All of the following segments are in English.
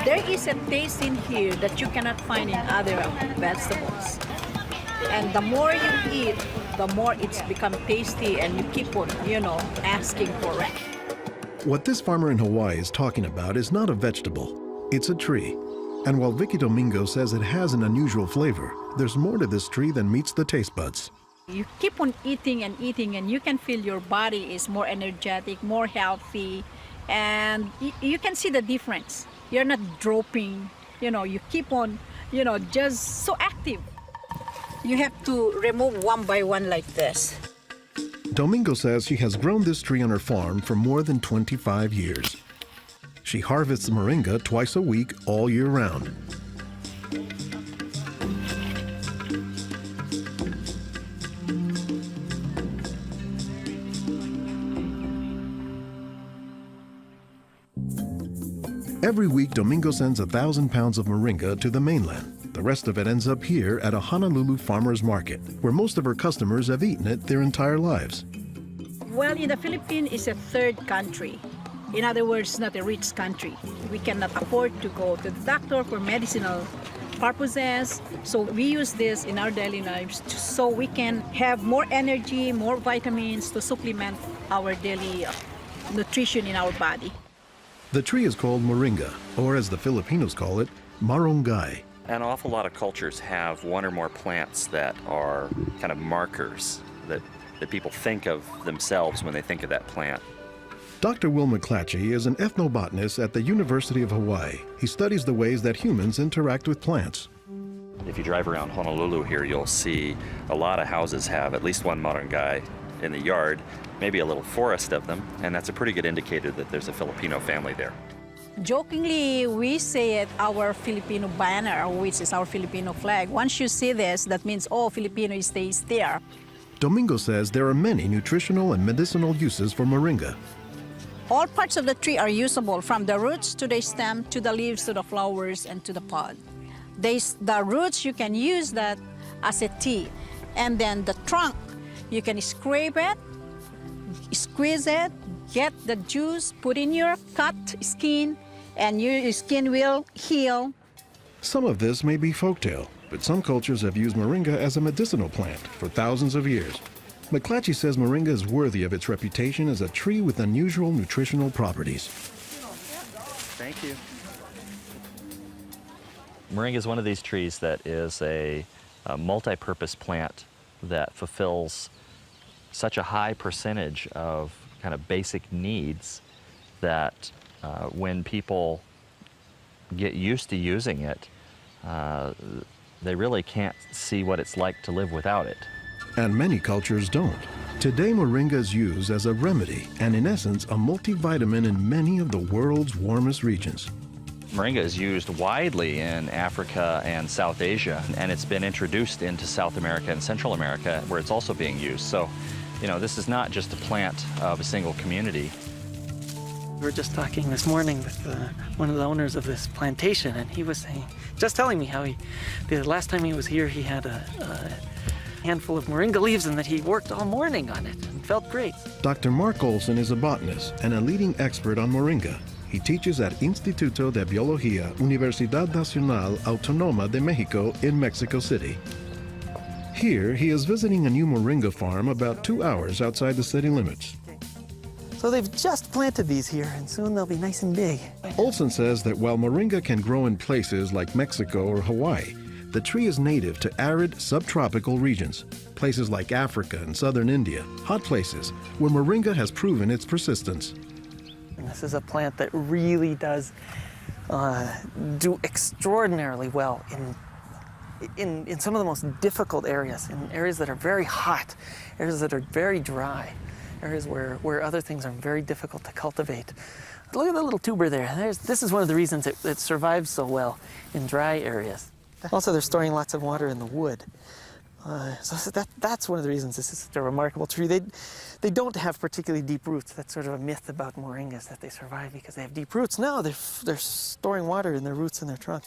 There is a taste in here that you cannot find in other vegetables. And the more you eat, the more it's become tasty and you keep on, asking for it. What this farmer in Hawaii is talking about is not a vegetable, it's a tree. And while Vicky Domingo says it has an unusual flavor, there's more to this tree than meets the taste buds. You keep on eating and eating and you can feel your body is more energetic, more healthy, and you can see the difference. You're not dropping, you keep on, just so active. You have to remove one by one like this. Domingo says she has grown this tree on her farm for more than 25 years. She harvests moringa twice a week all year round. Every week, Domingo sends 1,000 pounds of moringa to the mainland. The rest of it ends up here at a Honolulu farmer's market, where most of her customers have eaten it their entire lives. Well, in the Philippines, it's a third country. In other words, not a rich country. We cannot afford to go to the doctor for medicinal purposes. So we use this in our daily lives so we can have more energy, more vitamins to supplement our daily nutrition in our body. The tree is called moringa, or as the Filipinos call it, marongay. An awful lot of cultures have one or more plants that are kind of markers that people think of themselves when they think of that plant. Dr. Will McClatchy is an ethnobotanist at the University of Hawaii. He studies the ways that humans interact with plants. If you drive around Honolulu here, you'll see a lot of houses have at least one marongay in the yard, maybe a little forest of them, and that's a pretty good indicator that there's a Filipino family there. Jokingly, we say it our Filipino banner, which is our Filipino flag. Once you see this, that means, oh, Filipino stays there. Domingo says there are many nutritional and medicinal uses for moringa. All parts of the tree are usable, from the roots to the stem, to the leaves, to the flowers, and to the pod. The roots, you can use that as a tea. And then the trunk, you can scrape it, squeeze it, get the juice, put in your cut skin, and your skin will heal. Some of this may be folktale, but some cultures have used moringa as a medicinal plant for thousands of years. McClatchy says moringa is worthy of its reputation as a tree with unusual nutritional properties. Thank you. Moringa is one of these trees that is a multi-purpose plant that fulfills such a high percentage of kind of basic needs that when people get used to using it, they really can't see what it's like to live without it. And many cultures don't. Today, moringa is used as a remedy and, in essence, a multivitamin in many of the world's warmest regions. Moringa is used widely in Africa and South Asia, and it's been introduced into South America and Central America, where it's also being used. So, this is not just a plant of a single community. We were just talking this morning with one of the owners of this plantation, and he was just telling me how the last time he was here, he had a handful of moringa leaves and that he worked all morning on it and felt great. Dr. Mark Olson is a botanist and a leading expert on moringa. He teaches at Instituto de Biología, Universidad Nacional Autónoma de México in Mexico City. Here, he is visiting a new moringa farm about 2 hours outside the city limits. So they've just planted these here, and soon they'll be nice and big. Olson says that while moringa can grow in places like Mexico or Hawaii, the tree is native to arid subtropical regions, places like Africa and southern India, hot places where moringa has proven its persistence. And this is a plant that really does do extraordinarily well in some of the most difficult areas, in areas that are very hot, areas that are very dry, areas where other things are very difficult to cultivate. Look at the little tuber there. This is one of the reasons it survives so well in dry areas. Also, they're storing lots of water in the wood. So that's one of the reasons this is such a remarkable tree. They don't have particularly deep roots. That's sort of a myth about moringas, that they survive because they have deep roots. No, they're storing water in their roots and their trunk.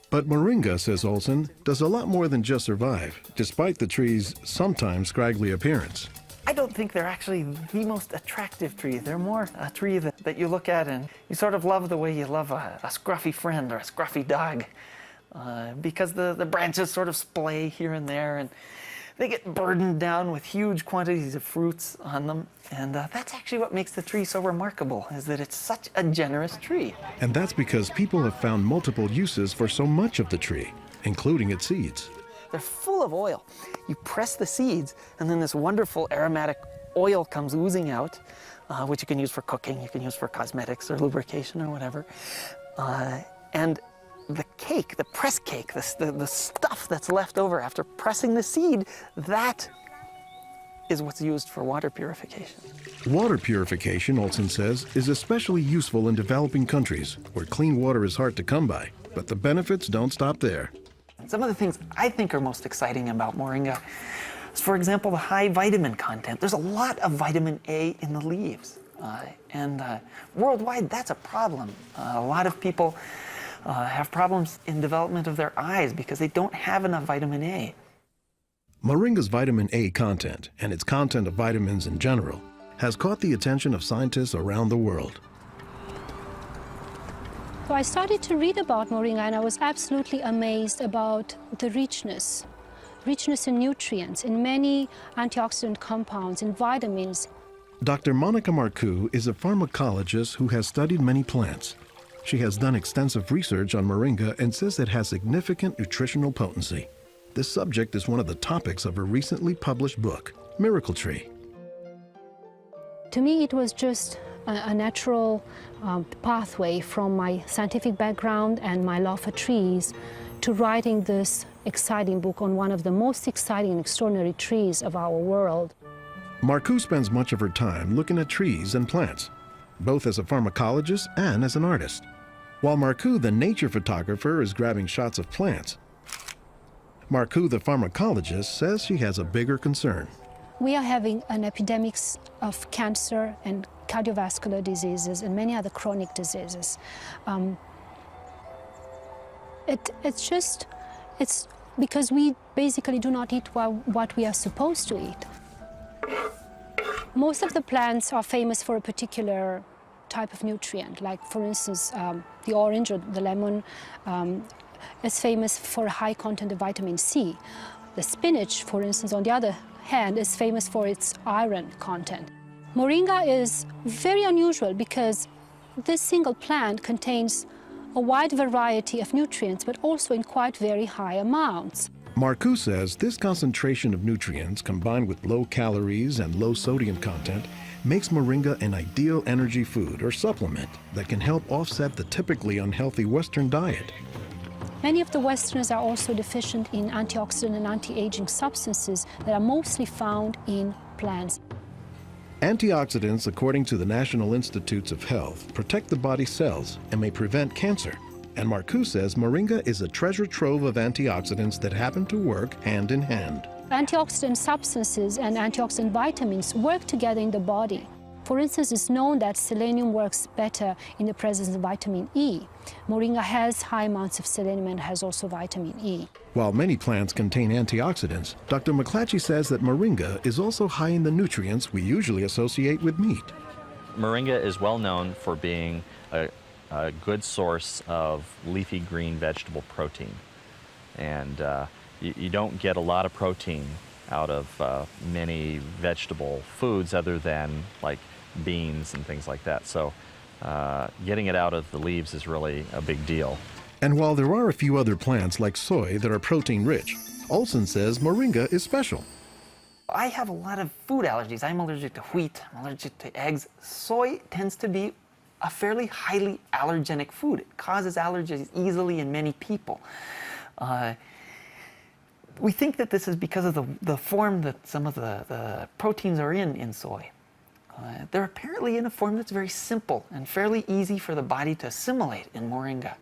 But moringa, says Olson, does a lot more than just survive, despite the tree's sometimes scraggly appearance. I don't think they're actually the most attractive tree. They're more a tree that you look at and you sort of love the way you love a scruffy friend or a scruffy dog. Because the branches sort of splay here and there, and they get burdened down with huge quantities of fruits on them. And that's actually what makes the tree so remarkable, is that it's such a generous tree. And that's because people have found multiple uses for so much of the tree, including its seeds. They're full of oil. You press the seeds, and then this wonderful aromatic oil comes oozing out, which you can use for cooking, you can use for cosmetics or lubrication or whatever. And the cake, the press cake, the stuff that's left over after pressing the seed, that is what's used for water purification. Water purification, Olson says, is especially useful in developing countries where clean water is hard to come by. But the benefits don't stop there. Some of the things I think are most exciting about moringa is, for example, the high vitamin content. There's a lot of vitamin A in the leaves. And worldwide, that's a problem. A lot of people have problems in development of their eyes because they don't have enough vitamin A. Moringa's vitamin A content, and its content of vitamins in general, has caught the attention of scientists around the world. So I started to read about moringa, and I was absolutely amazed about the richness in nutrients, in many antioxidant compounds, in vitamins. Dr. Monica Marcoux is a pharmacologist who has studied many plants. She has done extensive research on moringa and says it has significant nutritional potency. This subject is one of the topics of her recently published book, Miracle Tree. To me, it was just a natural pathway from my scientific background and my love for trees to writing this exciting book on one of the most exciting and extraordinary trees of our world. Marcoux spends much of her time looking at trees and plants, both as a pharmacologist and as an artist. While Marcoux, the nature photographer, is grabbing shots of plants, Marcoux, the pharmacologist, says she has a bigger concern. We are having an epidemic of cancer and cardiovascular diseases and many other chronic diseases. It's because we basically do not eat what we are supposed to eat. Most of the plants are famous for a particular type of nutrient, like for instance, the orange or the lemon is famous for a high content of vitamin C. The spinach, for instance, on the other hand, is famous for its iron content. Moringa is very unusual because this single plant contains a wide variety of nutrients, but also in quite very high amounts. Marcoux says this concentration of nutrients combined with low calories and low sodium content makes moringa an ideal energy food or supplement that can help offset the typically unhealthy Western diet. Many of the Westerners are also deficient in antioxidant and anti-aging substances that are mostly found in plants. Antioxidants, according to the National Institutes of Health, protect the body's cells and may prevent cancer. And Marcoux says moringa is a treasure trove of antioxidants that happen to work hand in hand. Antioxidant substances and antioxidant vitamins work together in the body. For instance, it's known that selenium works better in the presence of vitamin E. Moringa has high amounts of selenium and has also vitamin E. While many plants contain antioxidants, Dr. McClatchy says that moringa is also high in the nutrients we usually associate with meat. Moringa is well known for being a good source of leafy green vegetable protein. And you don't get a lot of protein out of many vegetable foods other than like beans and things like that. So getting it out of the leaves is really a big deal. And while there are a few other plants like soy that are protein rich, Olson says moringa is special. I have a lot of food allergies. I'm allergic to wheat, I'm allergic to eggs. Soy tends to be a fairly highly allergenic food. It causes allergies easily in many people. We think that this is because of the form that some of the proteins are in soy. They're apparently in a form that's very simple and fairly easy for the body to assimilate in moringa.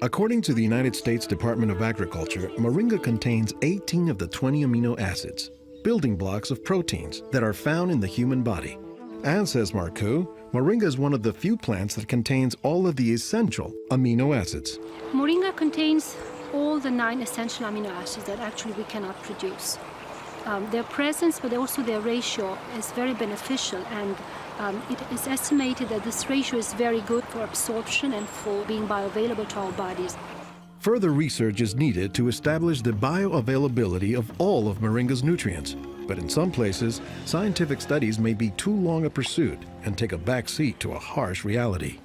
According to the United States Department of Agriculture, moringa contains 18 of the 20 amino acids, building blocks of proteins that are found in the human body. And says Marcoux, moringa is one of the few plants that contains all of the essential amino acids. Moringa contains all the 9 essential amino acids that actually we cannot produce. Their presence, but also their ratio, is very beneficial, and it is estimated that this ratio is very good for absorption and for being bioavailable to our bodies. Further research is needed to establish the bioavailability of all of moringa's nutrients. But in some places, scientific studies may be too long a pursuit and take a back seat to a harsh reality.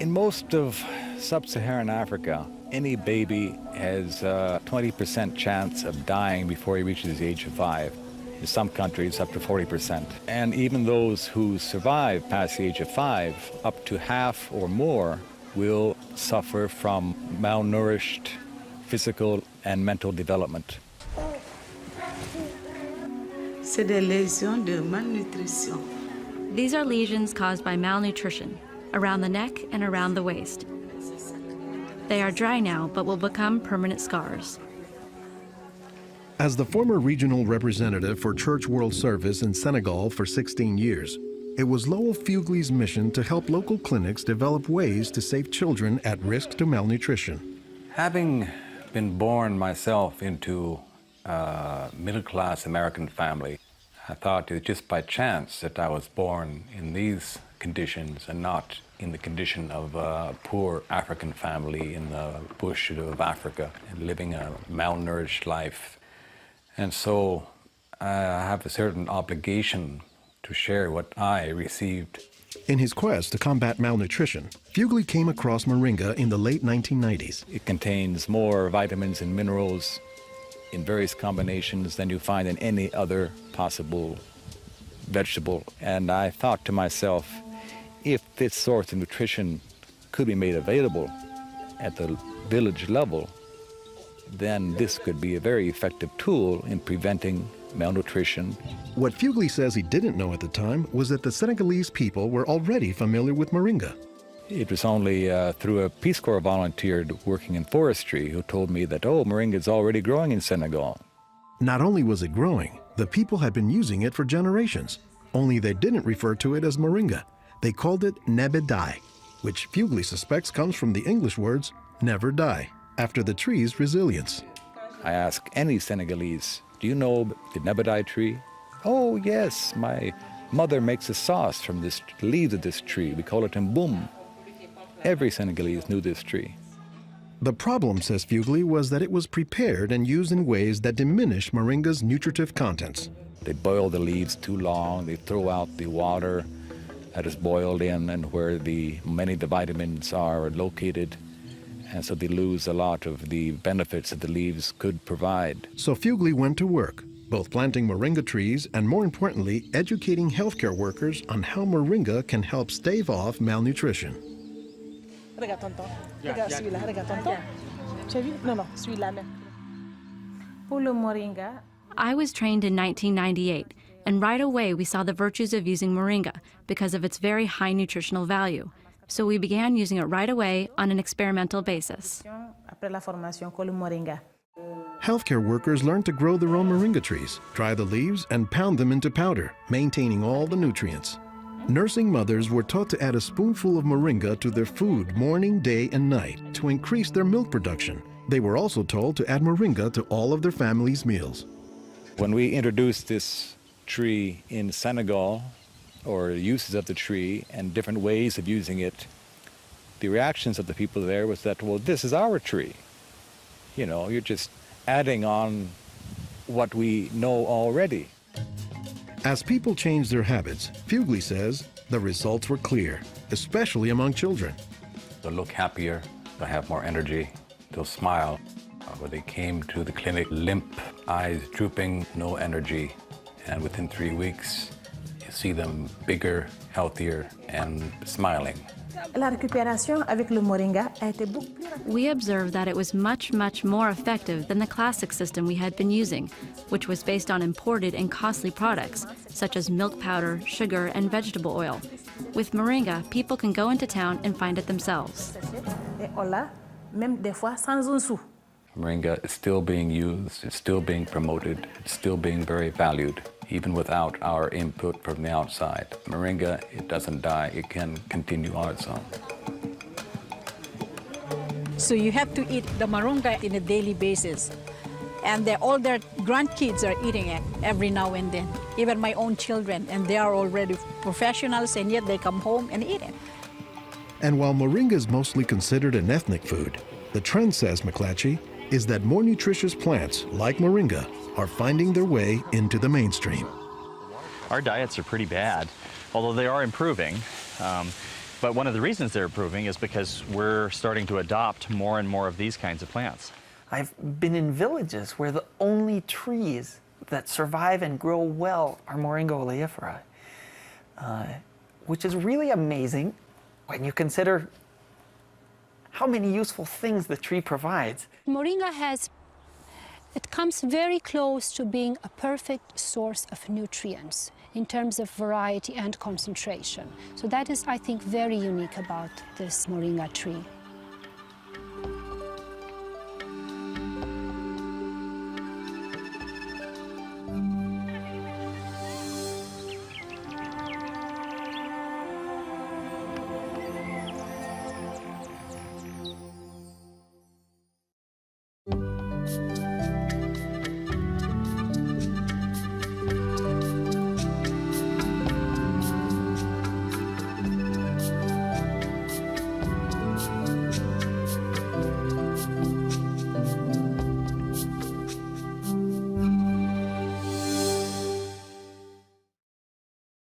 In most of sub-Saharan Africa, any baby has a 20% chance of dying before he reaches the age of 5. In some countries, up to 40%. And even those who survive past the age of 5, up to half or more will suffer from malnourished physical and mental development. C'est des lésions de malnutrition. These are lesions caused by malnutrition around the neck and around the waist. They are dry now, but will become permanent scars. As the former regional representative for Church World Service in Senegal for 16 years, it was Lowell Fugley's mission to help local clinics develop ways to save children at risk to malnutrition. Having been born myself into a middle-class American family, I thought it was just by chance that I was born in these conditions and not in the condition of a poor African family in the bush of Africa and living a malnourished life. And so I have a certain obligation to share what I received. In his quest to combat malnutrition, Fugley came across moringa in the late 1990s. It contains more vitamins and minerals in various combinations than you find in any other possible vegetable. And I thought to myself, if this source of nutrition could be made available at the village level, then this could be a very effective tool in preventing malnutrition. What Fugley says he didn't know at the time was that the Senegalese people were already familiar with moringa. It was only through a Peace Corps volunteer working in forestry who told me that, oh, moringa is already growing in Senegal. Not only was it growing, the people had been using it for generations, only they didn't refer to it as moringa. They called it nebedai, which Fugley suspects comes from the English words never die, after the tree's resilience. I ask any Senegalese, do you know the nebedai tree? Oh, yes, my mother makes a sauce from the leaves of this tree. We call it mboum. Every Senegalese knew this tree. The problem, says Fugley, was that it was prepared and used in ways that diminish moringa's nutritive contents. They boil the leaves too long, they throw out the water that is boiled in and where many of the vitamins are located, and so they lose a lot of the benefits that the leaves could provide. So Fugley went to work, both planting moringa trees and, more importantly, educating healthcare workers on how moringa can help stave off malnutrition. Regarde tonton. Regarde celui-là. Regarde tonton. Tu as vu? Non, non, celui-là même. Pour le moringa, I was trained in 1998, and right away we saw the virtues of using moringa because of its very high nutritional value. So we began using it right away on an experimental basis. après la formation, con le moringa. Healthcare workers learned to grow their own moringa trees, dry the leaves, and pound them into powder, maintaining all the nutrients. Nursing mothers were taught to add a spoonful of moringa to their food morning, day, and night to increase their milk production. They were also told to add moringa to all of their family's meals. When we introduced this tree in Senegal, or uses of the tree and different ways of using it, the reactions of the people there was that, well, this is our tree. You know, you're just adding on what we know already. As people changed their habits, Fugley says the results were clear, especially among children. They'll look happier, they'll have more energy, they'll smile. When they came to the clinic, limp, eyes drooping, no energy, and within 3 weeks, you see them bigger, healthier, and smiling. La récupération avec le moringa a été beaucoup plus rapide. We observed that it was much, much more effective than the classic system we had been using, which was based on imported and costly products, such as milk powder, sugar, and vegetable oil. With moringa, people can go into town and find it themselves. Et on l'a, même des fois sans un sou. Moringa is still being used, it's still being promoted, it's still being very valued, even without our input from the outside. Moringa, it doesn't die, it can continue on its own. So you have to eat the moringa on a daily basis. And all their grandkids are eating it every now and then, even my own children, and they are already professionals, and yet they come home and eat it. And while moringa is mostly considered an ethnic food, the trend, says McClatchy, is that more nutritious plants, like moringa, are finding their way into the mainstream. Our diets are pretty bad, although they are improving. But one of the reasons they're improving is because we're starting to adopt more and more of these kinds of plants. I've been in villages where the only trees that survive and grow well are Moringa oleifera, which is really amazing when you consider how many useful things the tree provides. Moringa it comes very close to being a perfect source of nutrients in terms of variety and concentration. So that is, I think, very unique about this moringa tree.